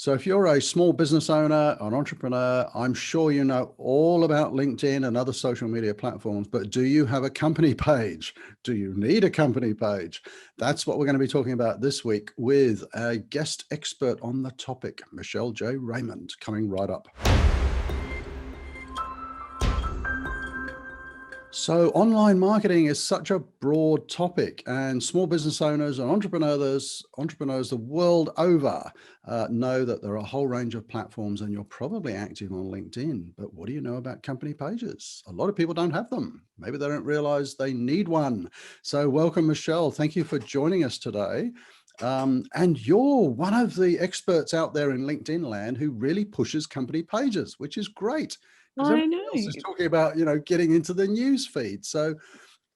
So if you're a small business owner, an entrepreneur, I'm sure you know all about LinkedIn and other social media platforms, but do you have a company page? Do you need a company page? That's what we're going to be talking about this week with a guest expert on the topic, Michelle J Raymond, coming right up. So online marketing is such a broad topic, and small business owners and entrepreneurs the world over know that there are a whole range of platforms, and you're probably active on LinkedIn. But what do you know about company pages? A lot of people don't have them. Maybe they don't realize they need one. So welcome, Michelle. Thank you for joining us today. And you're one of the experts out there in LinkedIn land who really pushes company pages, which is great. Because I everyone know. else is talking about, getting into the news feed. So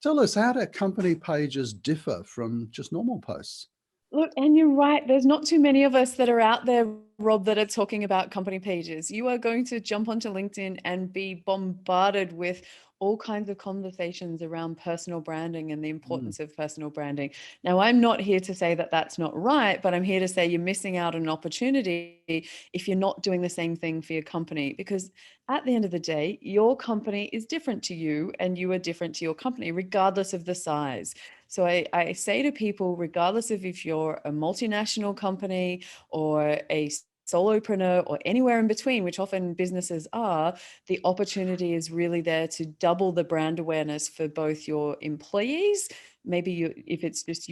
tell us, how do company pages differ from just normal posts? Look, and you're right. There's not too many of us that are out there, Rob, that are talking about company pages. You are going to jump onto LinkedIn and be bombarded with all kinds of conversations around personal branding and the importance of personal branding. Now, I'm not here to say that that's not right, but I'm here to say you're missing out on an opportunity if you're not doing the same thing for your company, because at the end of the day, your company is different to you and you are different to your company, regardless of the size. So I say to people, regardless of if you're a multinational company or a solopreneur or anywhere in between, which often businesses are, the opportunity is really there to double the brand awareness for both your employees, maybe you, if it's just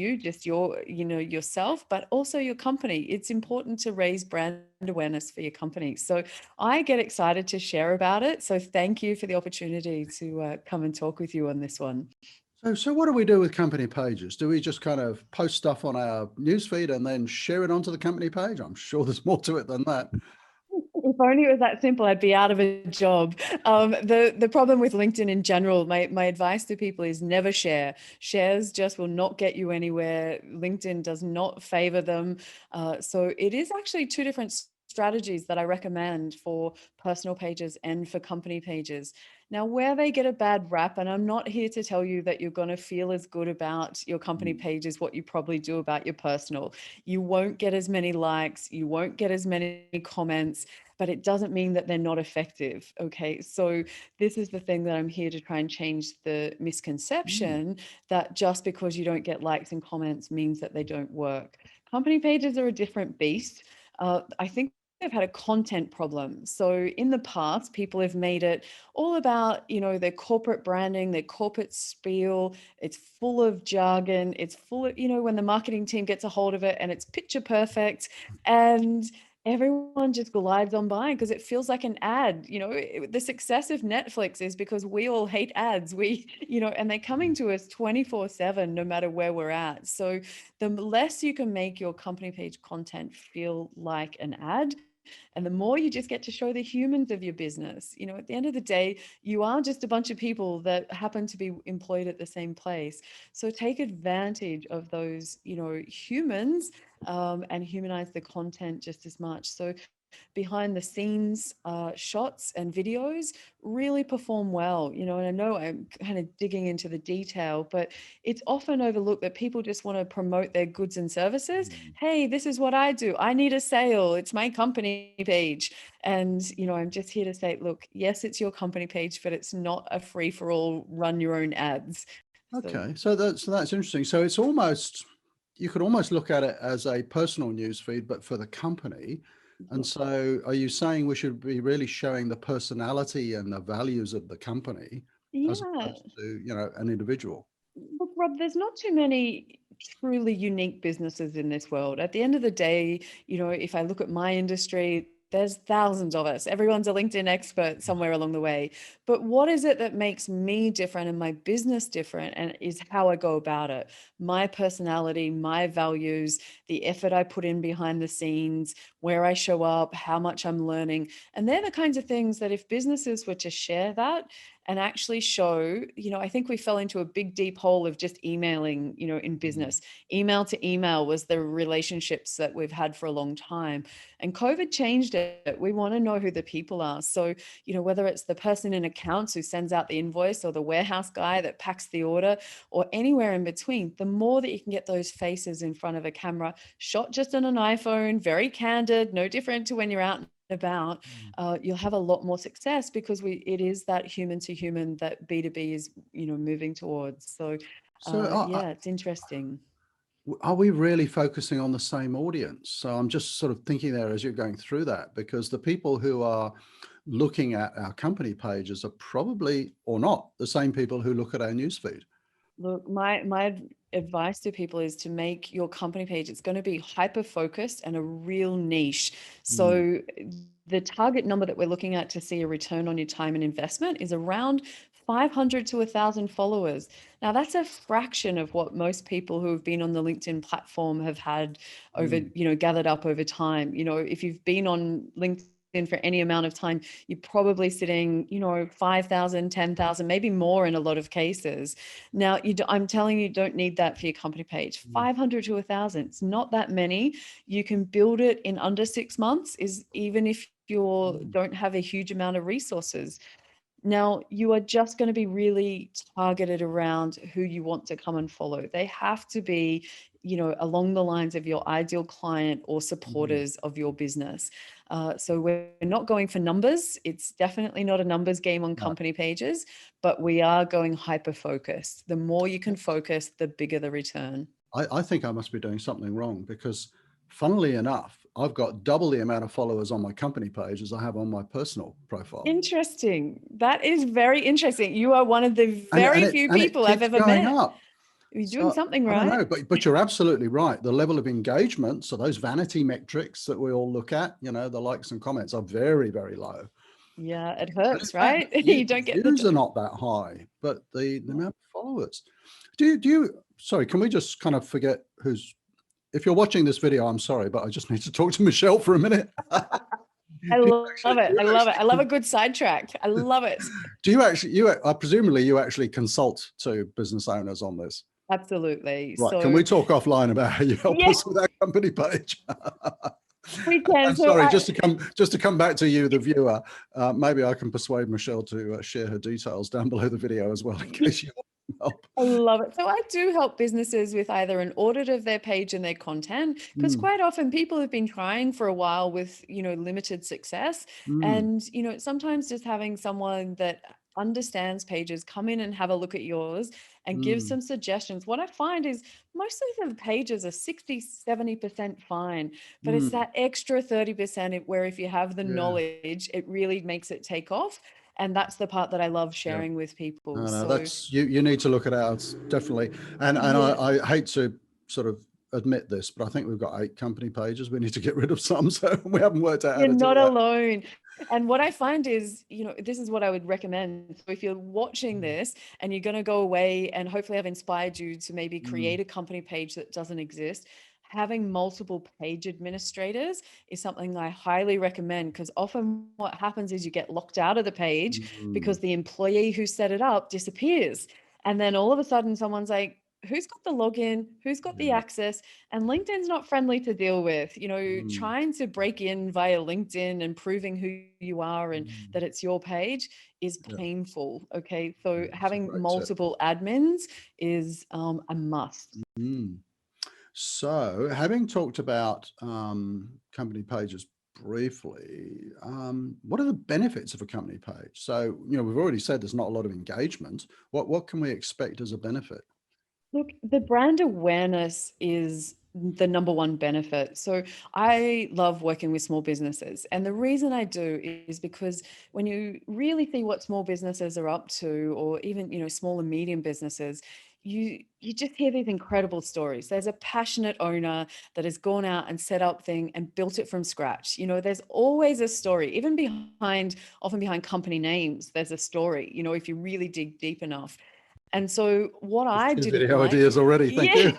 your, yourself, but also your company. It's important to raise brand awareness for your company. So I get excited to share about it. So thank you for the opportunity to come and talk with you on this one. So what do we do with company pages? Do we just kind of post stuff on our newsfeed and then share it onto the company page? I'm sure there's more to it than that. If only it was that simple, I'd be out of a job. The problem with LinkedIn in general, my advice to people is never share. Shares just will not get you anywhere. LinkedIn does not favor them. So it is actually two different strategies that I recommend for personal pages and for company pages. Now, where they get a bad rap, and I'm not here to tell you that you're going to feel as good about your company page as what you probably do about your personal. You won't get as many likes, you won't get as many comments, but it doesn't mean that they're not effective. Okay. So this is the thing that I'm here to try and change the misconception that just because you don't get likes and comments means that they don't work. Company pages are a different beast. I think they've had a content problem. So in the past, people have made it all about, their corporate branding, their corporate spiel. It's full of jargon. It's full of, when the marketing team gets a hold of it and it's picture perfect. And everyone just glides on by because it feels like an ad. The success of Netflix is because we all hate ads. And they're coming to us 24/7, no matter where we're at. So the less you can make your company page content feel like an ad, and the more you just get to show the humans of your business. At the end of the day, you are just a bunch of people that happen to be employed at the same place. So take advantage of those, humans, and humanize the content just as much. So behind the scenes shots and videos really perform well, and I know I'm kind of digging into the detail, but it's often overlooked that people just want to promote their goods and services. Hey, this is what I do. I need a sale. It's my company page. And, I'm just here to say, look, yes, it's your company page, but it's not a free for all, run your own ads. Okay, so that's interesting. So it's almost, you could almost look at it as a personal news feed, but for the company. And so are you saying we should be really showing the personality and the values of the company as Yeah. opposed to, an individual? Look, Rob, there's not too many truly unique businesses in this world. At the end of the day, if I look at my industry, there's thousands of us. Everyone's a LinkedIn expert somewhere along the way. But what is it that makes me different and my business different, and is how I go about it? My personality, my values, the effort I put in behind the scenes, where I show up, how much I'm learning. And they're the kinds of things that if businesses were to share that and actually show, I think we fell into a big, deep hole of just emailing, in business. Email to email was the relationships that we've had for a long time. And COVID changed it. We want to know who the people are. So, whether it's the person in accounts who sends out the invoice, or the warehouse guy that packs the order, or anywhere in between, the more that you can get those faces in front of a camera, shot just on an iPhone, very candid, no different to when you're out and about, you'll have a lot more success, because it is that human to human that B2B is, moving towards. So, yeah, it's interesting. Are we really focusing on the same audience? So I'm just sort of thinking there as you're going through that, because the people who are looking at our company pages are probably, or not, the same people who look at our newsfeed. Look, my advice to people is to make your company page, it's going to be hyper focused and a real niche. So the target number that we're looking at to see a return on your time and investment is around 500 to 1,000 followers. Now, that's a fraction of what most people who have been on the LinkedIn platform have had over, gathered up over time. If you've been on LinkedIn for any amount of time, you're probably sitting, 5,000, 10,000, maybe more in a lot of cases. Now, I'm telling you, don't need that for your company page. 500 to 1,000, it's not that many. You can build it in under 6 months, even if you don't have a huge amount of resources. Now, you are just going to be really targeted around who you want to come and follow. They have to be, along the lines of your ideal client or supporters of your business. So we're not going for numbers. It's definitely not a numbers game on company pages, but we are going hyper-focused. The more you can focus, the bigger the return. I think I must be doing something wrong, because funnily enough, I've got double the amount of followers on my company page as I have on my personal profile. Interesting. That is very interesting. You are one of the very few people I've ever met. Up. You're doing something right. I don't know, but you're absolutely right. The level of engagement, so those vanity metrics that we all look at, the likes and comments are very, very low. Yeah, it hurts, right? You don't get views are not that high, but the amount of followers. Do you, sorry, can we just kind of forget who's, if you're watching this video, I'm sorry, but I just need to talk to Michelle for a minute. I love it. I love it. I love a good sidetrack. I love it. Do you actually, presumably you actually consult to business owners on this? Absolutely. Right. So, can we talk offline about how you help us with our company page? We can. I'm sorry, just to come back to you, the viewer, maybe I can persuade Michelle to share her details down below the video as well, in case you want help. I love it. So I do help businesses with either an audit of their page and their content, because quite often people have been trying for a while with, limited success. And, sometimes just having someone that understands pages come in and have a look at yours and give some suggestions. What I find is most of the pages are 60, 70% fine, but it's that extra 30% where if you have the knowledge, it really makes it take off. And that's the part that I love sharing with people. No, so that's you need to look at ours, definitely. And I hate to sort of admit this, but I think we've got 8 company pages. We need to get rid of some, so we haven't worked out how to do that. You're not alone. And what I find is, this is what I would recommend. So if you're watching this and you're going to go away, and hopefully I've inspired you to maybe create a company page that doesn't exist, having multiple page administrators is something I highly recommend, because often what happens is you get locked out of the page because the employee who set it up disappears. And then all of a sudden someone's like, who's got the login? Who's got the access? And LinkedIn's not friendly to deal with. Trying to break in via LinkedIn and proving who you are and that it's your page is painful. Okay. So having multiple admins is a must. So having talked about company pages briefly, what are the benefits of a company page? So, we've already said there's not a lot of engagement. What can we expect as a benefit? Look, the brand awareness is the number one benefit. So I love working with small businesses. And the reason I do is because when you really see what small businesses are up to, or even, small and medium businesses, you just hear these incredible stories. There's a passionate owner that has gone out and set up thing and built it from scratch. There's always a story, even often behind company names, there's a story, if you really dig deep enough. And so what I did, video ideas already. Thank you.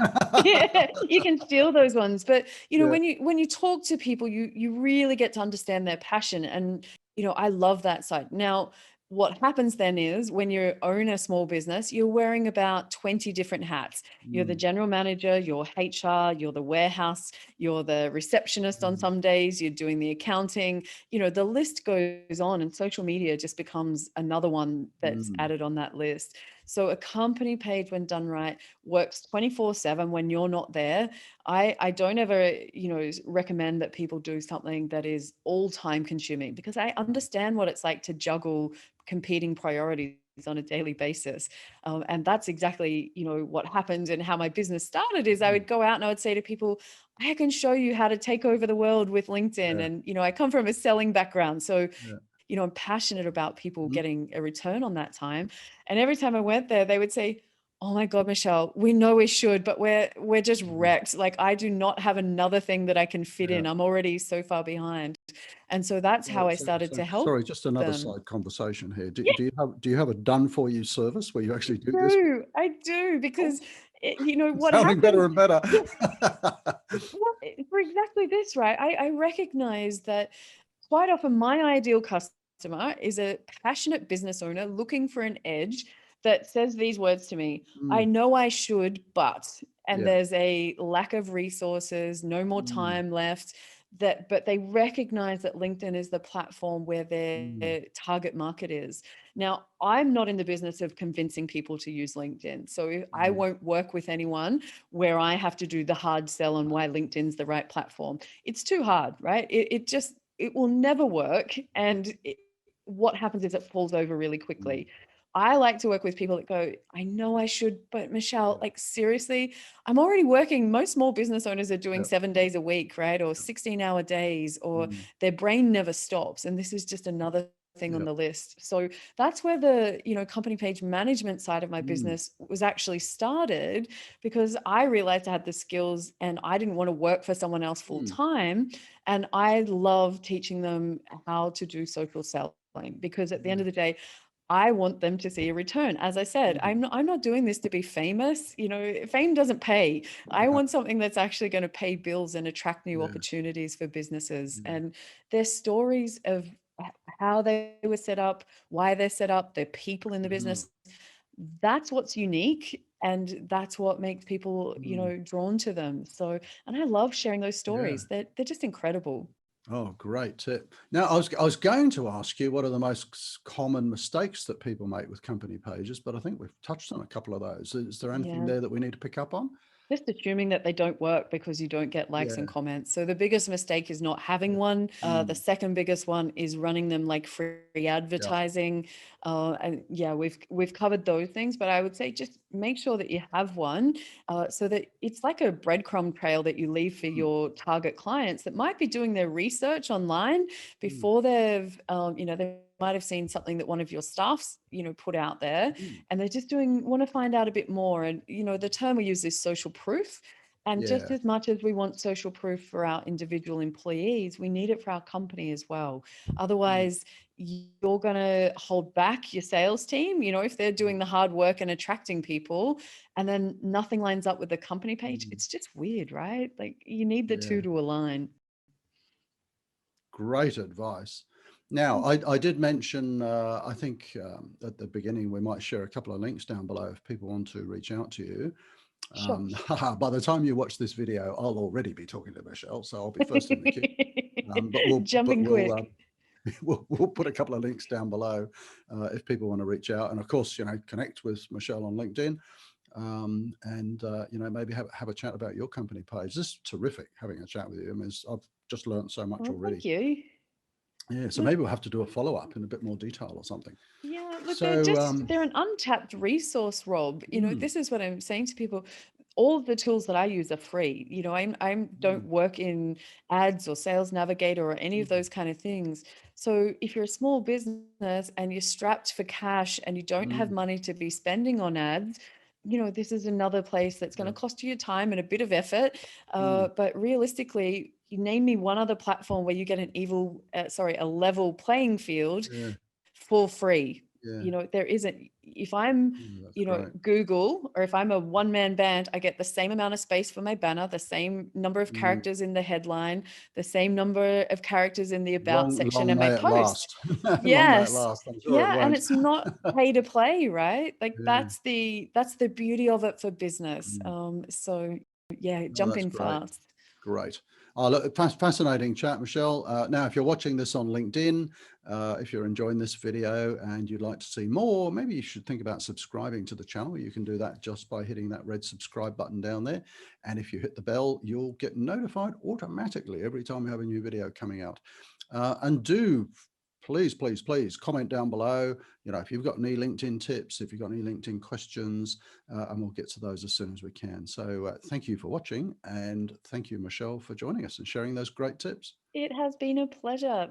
Yeah, you can steal those ones. But when you talk to people, you really get to understand their passion. And I love that side. Now, what happens then is when you own a small business, you're wearing about 20 different hats. You're the Mm, general manager, you're HR, you're the warehouse, you're the receptionist on mm, some days, you're doing the accounting. The list goes on, and social media just becomes another one that's mm. added on that list. So a company page, when done right, works 24/7 when you're not there. I don't ever, recommend that people do something that is all time consuming, because I understand what it's like to juggle competing priorities on a daily basis. And that's exactly, what happened and how my business started is I Mm. would go out and I would say to people, I can show you how to take over the world with LinkedIn. Yeah, And, I come from a selling background. So, yeah. I'm passionate about people Mm, getting a return on that time. And every time I went there, they would say, oh my God, Michelle, we know we should, but we're just mhm. wrecked. Like, I do not have another thing that I can fit Yeah. in. I'm already so far behind. And so that's how I started to help Sorry, just another them. side conversation here. Do you have a done for you service where you actually do this? I do, Oh, because what sounding better happens. and better. Well, for exactly this, right? I recognize that quite often my ideal customer is a passionate business owner looking for an edge that says these words to me. I Mm, know I should, and yeah. there's a lack of resources, no more Mm, time left. But they recognize that LinkedIn is the platform where mm, their target market is. Now, I'm not in the business of convincing people to use LinkedIn. So I mm, won't work with anyone where I have to do the hard sell on why LinkedIn's the right platform. It's too hard, right? It will never work. And what happens is it falls over really mm, quickly. I like to work with people that go, I know I should, but Michelle, yeah, like seriously, I'm already working. Most small business owners are doing yeah, 7 days a week, right? Or 16-hour days, or mm, their brain never stops. And this is just another thing on yeah, the list. So that's where the, company page management side of my mm, business was actually started, because I realized I had the skills and I didn't want to work for someone else full mm, time. And I love teaching them how to do social selling, because at the end yeah, of the day, I want them to see a return. As I said, mm, I'm not doing this to be famous. Fame doesn't pay. I yeah, want something that's actually going to pay bills and attract new yeah, opportunities for businesses. yeah, And their stories of how they were set up, why they're set up, their people in the mhm, business. That's what's unique. And that's what makes people, mm, drawn to them. So, and I love sharing those yeah. stories. They're just incredible. Oh, great tip. Now, I was going to ask you what are the most common mistakes that people make with company pages, but I think we've touched on a couple of those. Is there anything Yeah. there that we need to pick up on? Just assuming that they don't work because you don't get likes and Yeah, comments. So the biggest mistake is not having one. The mm, second biggest one is running them like free yeah, advertising. And yeah, we've covered those things, but I would say just make sure that you have one, so that it's like a breadcrumb trail that you leave for mm, your target clients that might be doing their research online mm, before they might have seen something that one of your staffs, put out there, mm, and they're just want to find out a bit more. And the term we use is social proof. And just yeah, as much as we want social proof for our individual employees, we need it for our company as well. mm, Otherwise, you're going to hold back your sales team, if they're mm, doing the hard work and attracting people, and then nothing lines up with the company page. mm, It's just weird, right? Like, you need the two yeah. to align. Great advice. Now, I did mention, I think at the beginning, we might share a couple of links down below if people want to reach out to you. Sure. By the time you watch this video, I'll already be talking to Michelle, so I'll be first in the queue. But we'll but Jumping we'll quick. we'll put a couple of links down below if people want to reach out, and of course, connect with Michelle on LinkedIn, and maybe have a chat about your company page. This is terrific having a chat with you. I mean, I've just learned so much Well, thank already. you. Yeah, so Look, maybe we'll have to do a follow up in a bit more detail or something. yeah, look, So, they're an untapped resource, Rob. mm, This is what I'm saying to people. All of the tools that I use are free. I don't mm, work in ads or sales navigator or any of mm, those kind of things. So if you're a small business and you're strapped for cash and you don't have mm, money to be spending on ads, this is another place that's going yeah, to cost you time and a bit of effort. mm, But realistically, you name me one other platform where you get a level playing field yeah, for free. Yeah. you know, there isn't, if I'm, That's you know, great. Google, or if I'm a one-man band, I get the same amount of space for my banner, the same number of Mm. characters in the headline, the same number of characters in the about Long, section long in my may it post. last. Long may it Yes. last. I'm sure it Yeah, and won't. it's not pay to play, right? Like Yeah. that's the beauty of it for business. Mm. So yeah, Oh, jump that's in great. fast. Great. Oh, look, fascinating chat, Michelle. Now, if you're watching this on LinkedIn, if you're enjoying this video and you'd like to see more, maybe you should think about subscribing to the channel. You can do that just by hitting that red subscribe button down there. And if you hit the bell, you'll get notified automatically every time we have a new video coming out. And do please comment down below. You know, if you've got any LinkedIn tips, if you've got any LinkedIn questions, and we'll get to those as soon as we can. So thank you for watching, and thank you, Michelle, for joining us and sharing those great tips. It has been a pleasure.